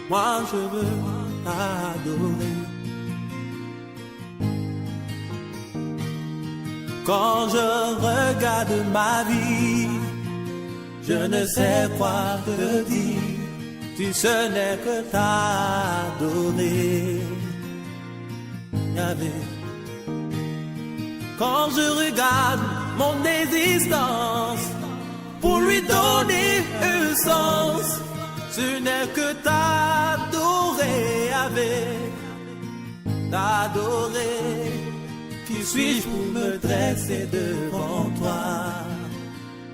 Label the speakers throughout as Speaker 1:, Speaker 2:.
Speaker 1: Moi je veux t'adorer. Quand je regarde ma vie, je ne sais quoi te dire. Si ce n'est que t'adorer. Yahvé. Quand je regarde mon existence, pour lui donner un sens, ce n'est que t'adorer, avec t'adorer. Qui suis-je pour me dresser devant toi?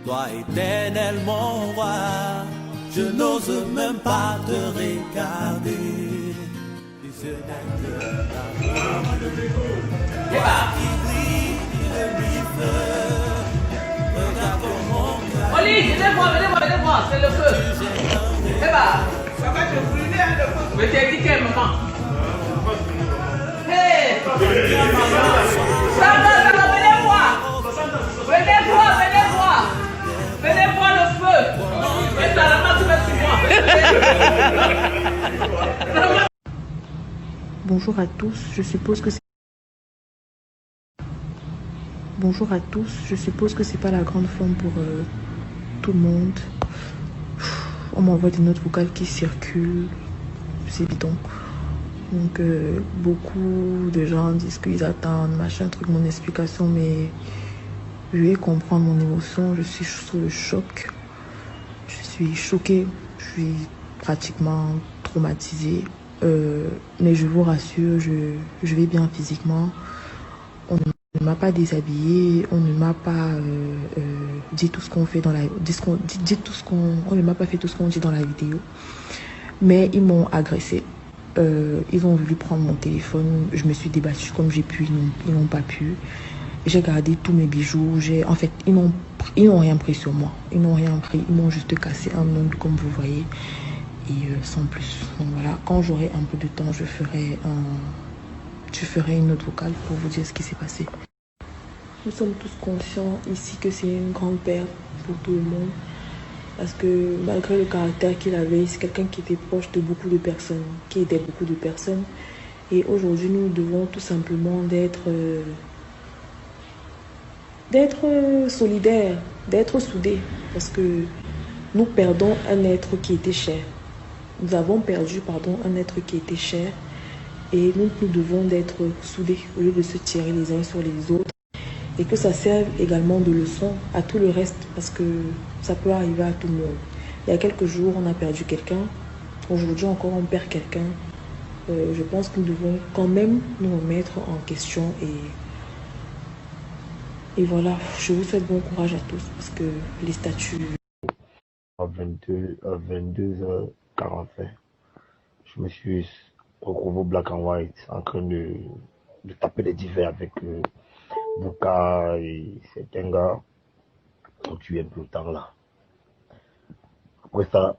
Speaker 1: Toi éternel mon roi, je n'ose même pas te regarder. Si ce n'est que t'adorer. Qui brille le feu. Regarde mon cœur.
Speaker 2: Oli, venez voir, c'est le feu. Eh bah, ça va te brûler le feu. Mais t'as dit quel moment? Hey! Ça va, venez voir. Venez voir le feu. Et ça va pas se mettre sur moi.
Speaker 3: Bonjour à tous, je suppose que c'est... Bonjour à tous, je suppose que c'est pas la grande forme pour tout le monde. On m'envoie des notes vocales qui circulent, c'est bidon. Donc beaucoup de gens disent qu'ils attendent machin truc mon explication, mais je vais comprendre mon émotion. Je suis sous le choc, je suis choquée, je suis pratiquement traumatisée. Mais je vous rassure, je vais bien physiquement. On ne m'a pas déshabillée, on ne m'a pas dit tout ce qu'on fait dans la on ne m'a pas fait tout ce qu'on dit dans la vidéo. Mais ils m'ont agressée. Ils ont voulu prendre mon téléphone. Je me suis débattue comme j'ai pu. Ils n'ont pas pu. J'ai gardé tous mes bijoux. En fait, ils n'ont rien pris sur moi. Ils n'ont rien pris. Ils m'ont juste cassé un ongle comme vous voyez. Et sans plus. Donc voilà, quand j'aurai un peu de temps, je ferai une note vocale pour vous dire ce qui s'est passé. Nous sommes tous conscients ici que c'est une grande perte pour tout le monde. Parce que malgré le caractère qu'il avait, c'est quelqu'un qui était proche de beaucoup de personnes, qui aidait beaucoup de personnes. Et aujourd'hui, nous devons tout simplement d'être solidaires, d'être soudés. Parce que nous perdons un être qui était cher. Nous avons perdu, pardon, un être qui était cher. Et nous devons d'être soudés au lieu de se tirer les uns sur les autres. Et que ça serve également de leçon à tout le reste, parce que ça peut arriver à tout le monde. Il y a quelques jours, on a perdu quelqu'un. Aujourd'hui encore, on perd quelqu'un. Je pense que nous devons quand même nous remettre en question. Et voilà, je vous souhaite bon courage à tous, parce que les statuts...
Speaker 4: À 22h45, je me suis retrouvé au Black and White en train de taper des divers avec Bouka et certains gars qui ont tué un peu le temps là. Après ça,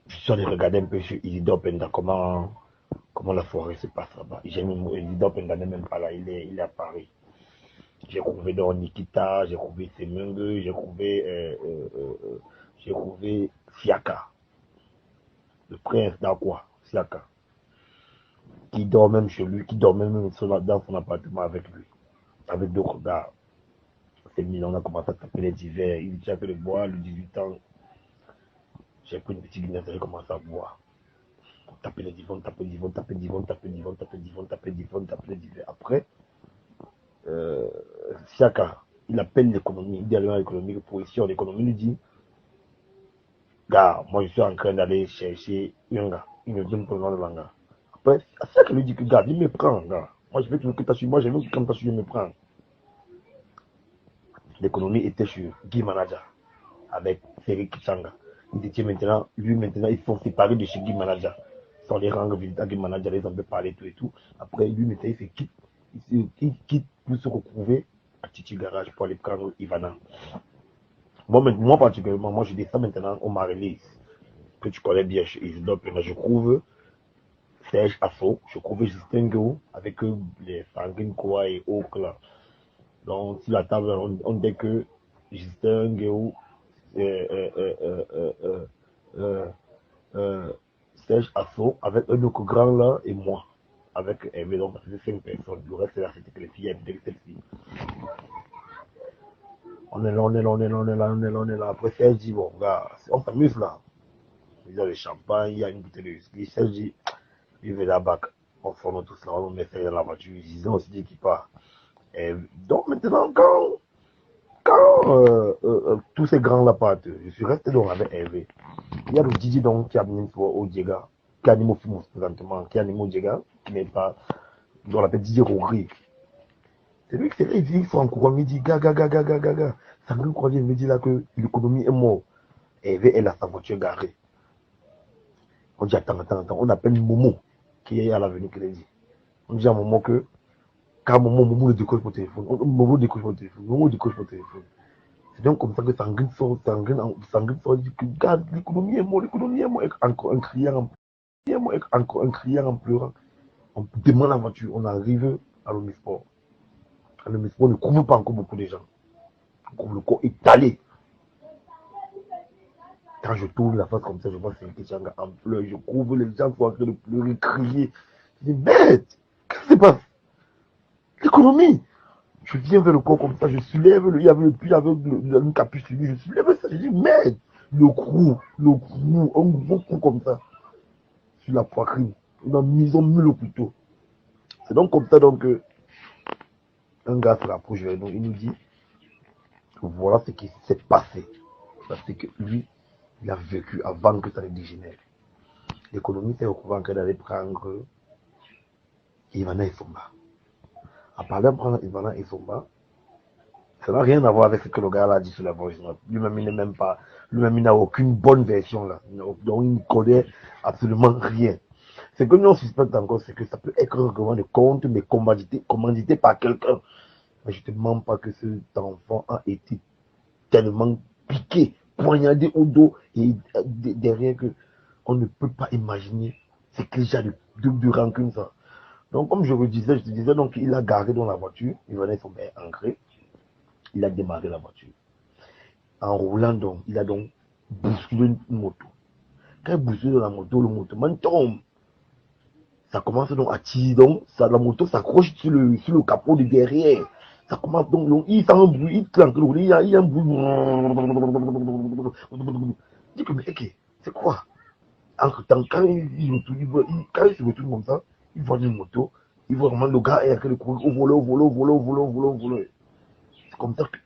Speaker 4: je suis allé regarder un peu sur Isidore Penda comment la soirée se passe là-bas. J'ai mis Isidore Penda n'est même pas là, il est à Paris. J'ai trouvé dans Nikita, j'ai trouvé Semungue, j'ai trouvé Siaka, le prince d'Aqua, Siaka, qui dort même chez lui, qui dort même dans son appartement avec lui, avec d'autres gars. C'est mis, on a commencé à taper les divers, il dit que le bois, le 18 ans, j'ai pris une petite guinée, j'ai commencé à boire. Taper les divans, taper les divans, taper les divans, taper les divans, taper les divans, taper les divans, taper les divers. Après, Siaka, il appelle l'économie, il dit à l'économie, pour ici, l'économie lui dit, gars, moi je suis en train d'aller chercher un gars, il me donne pour le nom de l'anga. Après, Siaka lui dit que, gars, il me prend, gars. Moi je veux que tu as su, moi j'aime que quand tu as su, il me prend. L'économie était sur Guy Manager avec Frédéric Kitsanga. Il dit maintenant, il faut séparer de chez Guy Manager. Sans les rendre visite à Guy Manager, les ont fait parler tout et tout. Après, lui, maintenant, il quitte pour se retrouver à Titi Garage pour aller prendre Ivana. Bon, moi particulièrement, moi je descends maintenant au Marélis, que tu connais bien chez Isidore Pena. Je trouve Serge Asso, je trouve Justin Guéou avec les Sanguine Koa et Oak là. Donc, sur la table, on dit que Justin Guéou, Serge Asso avec un autre grand là et moi. Avec Hervé, donc ça faisait 5 personnes. Le reste, là, c'était que les filles, elles celle-ci. On est là, on est là, on est là, on est là, on est là, on est là. Après, Serge dit, bon, gars, on s'amuse là. Il y a le champagne, il y a une bouteille de whisky. Serge dit, il veut la bac. On forme tous là, on met ça dans la voiture. Ils disent, on se dit qu'il part. Et donc maintenant, quand tous ces grands-là partent, je suis resté donc avec Hervé. Il y a le DJ donc qui a mis au Diega, qui anime au film présentement, qui anime au Diega, qui n'est pas, on l'appelle DJ Rogri. C'est lui qui s'est dit, il faut encore, il dit, gaga. Sangrin Croisier me dit là que l'économie est morte. Hervé, elle a sa voiture garée. On dit, attends, on appelle Momo, qui est à l'avenue qui l'a dit. On dit à Momo que, car Momo le décoche mon téléphone. Momo décoche mon téléphone. C'est donc comme ça que Sangrin sort, dit que, regarde, l'économie est morte, encore un criant en pleurant. On demande la voiture, on arrive à l'Omisport. À l'Omisport, on ne couvre pas encore beaucoup de gens. Le corps étalé. Quand je tourne la face comme ça, je vois Félix Tchanga en pleurs, je couvre, les gens sont en train de pleurer, crier. Je dis, merde, qu'est-ce qui se passe? L'économie. Je viens vers le corps comme ça, je soulève, il y avait une capuche sur lui, je soulève ça, je dis, merde, un gros coup comme ça, sur la poitrine. Ils ont mis le couteau. C'est donc comme ça donc un gars se rapproche vers nous, il nous dit, voilà ce qui s'est passé. Parce que lui, il a vécu avant que ça ne dégénère. L'économie s'est retrouvée en train d'aller prendre Ivana Isomba. À part de prendre Ivana Isomba, ça n'a rien à voir avec ce que le gars a dit sur la voice. Lui-même, il n'est même pas, lui-même, il n'a aucune bonne version là. Donc, il ne connaît absolument rien. Ce que nous on suspecte encore, c'est que ça peut être un règlement de compte, mais commandité par quelqu'un. Mais je ne te mens pas que cet enfant a été tellement piqué, poignardé au dos et derrière que on ne peut pas imaginer ce qu'il y a de rancune ça. Donc comme je te disais, donc il a garé dans la voiture, il venait son père ancré, il a démarré la voiture. En roulant donc, il a donc bousculé une moto. Quand il bouscule la moto, le motoman tombe. Ça commence donc à tirer, donc la moto s'accroche sur le capot de derrière. Ça commence donc, il sent un bruit, il clanque, il y a un bruit. Je dis que, mais ok, c'est quoi? Entre-temps, quand il se retourne comme ça, il voit une moto, il voit vraiment le gars est en train de courir au volant. C'est comme ça que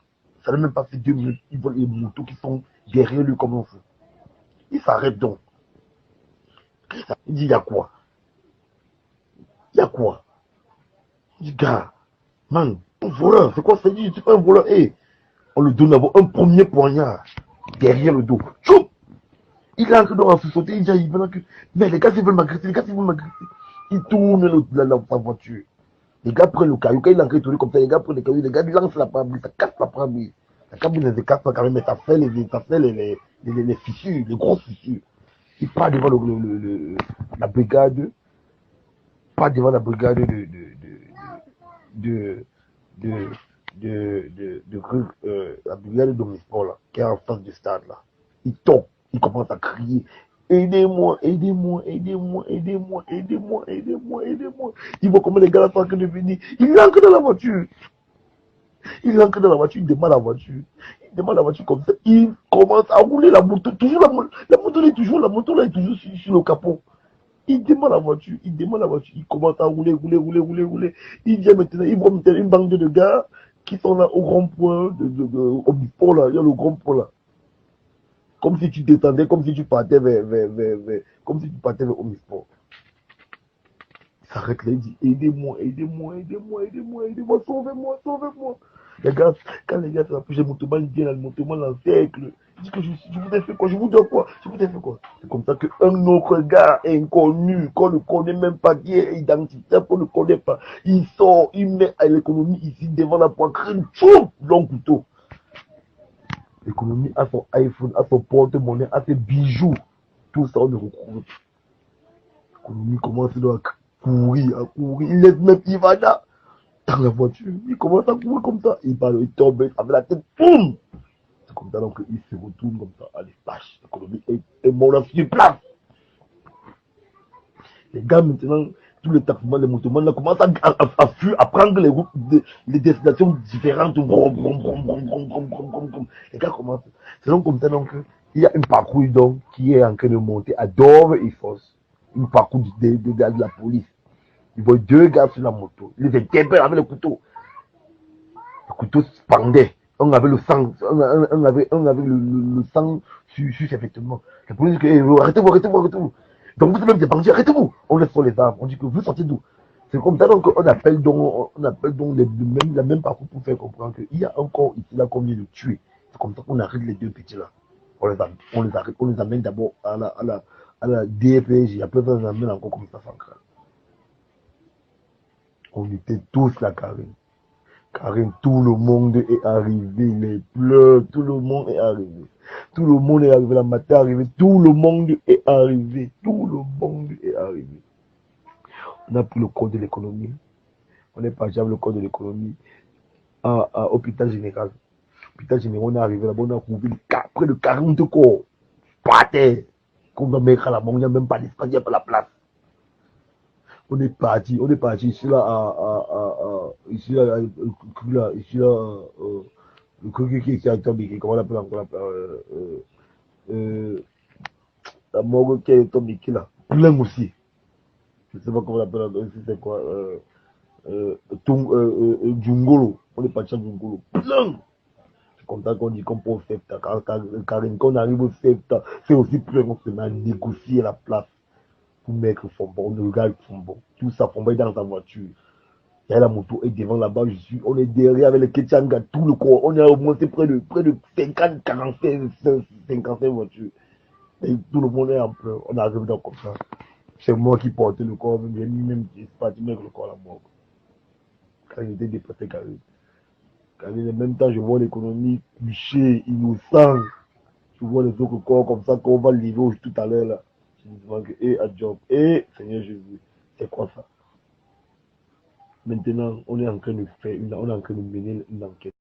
Speaker 4: ça n'a même pas fait 2 minutes, il voit les motos qui sont derrière lui comme un fou. Il s'arrête donc. Il dit, il y a quoi? Je dis, gars, man, un voleur, c'est quoi ça dit? C'est pas un voleur. On lui donne d'abord un premier poignard derrière le dos. Choup! Il est en train de se sauter, il dit, mais les gars, ils veulent m'agresser, Il tourne sa voiture. Les gars prennent le caillou, quand il est en train de tourner comme ça, les gars prennent le caillou, les gars lancent la pare-brise, ça casse la pare-brise. La cabine ne se casse pas quand même, mais ça fait les fissures, les grosses fissures. Il part devant la brigade, pas devant la brigade la brigade d'Omisport là, qui est en face du stade là. Il tombe, il commence à crier. Aidez-moi. Il voit comment les gars sont en train de venir. Il entre dans la voiture. Il démarre la voiture. Comme ça. Il commence à rouler la moto. Toujours la moto là est toujours sur le capot. Il démarre la voiture. Il commence à rouler. Il vient maintenant, il voit maintenant une bande de gars qui sont là au rond-point au Bisport là. Il y a le grand-point là. Comme si tu descendais, comme si tu partais vers Omisport. Il s'arrête là, il dit, aidez-moi, sauvez-moi. Les gars, quand les gars s'approchent, le motoman vient, le motoman l'encercle. Il dit que je vous ai fait quoi, C'est comme ça qu'un autre gars inconnu, qu'on ne connaît même pas, qui est identifiable, qu'on ne connaît pas, il sort, il met à l'économie ici devant la poitrine, tchoum, long couteau. L'économie a son iPhone, a son porte-monnaie, a ses bijoux. Tout ça, on le retrouve. L'économie commence à courir. Il laisse même Ivana dans la voiture. Il commence à courir comme ça. Il tombe avec la tête. Boum! C'est comme ça donc il se retourne comme ça. Allez, lâche. L'économie est morte sur place. Les gars, maintenant, tous les taximans, les motomans, là, commencent à fuir, à prendre les routes, les destinations différentes. Brum, brum, brum, brum, brum, brum, brum, brum, brum. Les gars commencent. C'est donc comme ça, donc, il y a un parcours donc, qui est en train de monter à Dover et Foss. Un parcours de la police. Ils voient deux gars sur la moto. Ils les interpellent avec le couteau. Le couteau se pendait. On avait le sang, on avait le sang sur ses vêtements. La police dit arrêtez-vous, arrêtez-vous, arrêtez-vous. Donc vous même des bandits, arrêtez-vous. On laisse sur les armes. On dit que vous sortez d'où? C'est comme ça donc on appelle donc la même parcours pour faire comprendre qu'il y a encore ici là qu'on vient de tuer. C'est comme ça qu'on arrête les deux petits là. On les arrête, on les amène d'abord à la DFG, après on les amène encore comme ça central. On était tous là, Karine. Karine, tout le monde est arrivé, les pleurs, tout le monde est arrivé. Tout le monde est arrivé, la matin est arrivé, tout le monde est arrivé, tout le monde est arrivé. On a pris le code de l'économie, on est parti avec le code de l'économie à l'hôpital général. L'hôpital général, on est arrivé là-bas, on a trouvé près de 40 corps par terre. Qu'on va mettre là-bas, il n'y a même pas d'espace, il n'y a pas la place. On est parti ici là, le truc qui est atomique, comment on l'appelle encore la morgue qui est atomique là, plein aussi. Je ne sais pas comment on l'appelle, c'est quoi, Djungolo, on est parti à Djungolo, plein. C'est comme ça qu'on dit qu'on peut faire ça, car quand on arrive au CEPTA, c'est aussi plein, on se met à négocier la place. Pour mettre Fombo, on regarde Fombo, tout ça, Fombo est dans sa voiture. Il y a la moto est devant là-bas, on est derrière avec le Ketchanga, tout le corps. On est augmenté près de 50, 55 voitures. Et tout le monde est en pleurs. On arrive donc comme ça. C'est moi qui portais le corps, même je suis parti mettre le corps à la mort. Quand j'étais dépressé, Karine. En même temps, je vois l'économie touchée, innocent. Je vois les autres corps comme ça qu'on va livrer tout à l'heure là. Je me demande que, à Job, Seigneur Jésus, c'est quoi ça? Maintenant, on est en train de mener une enquête.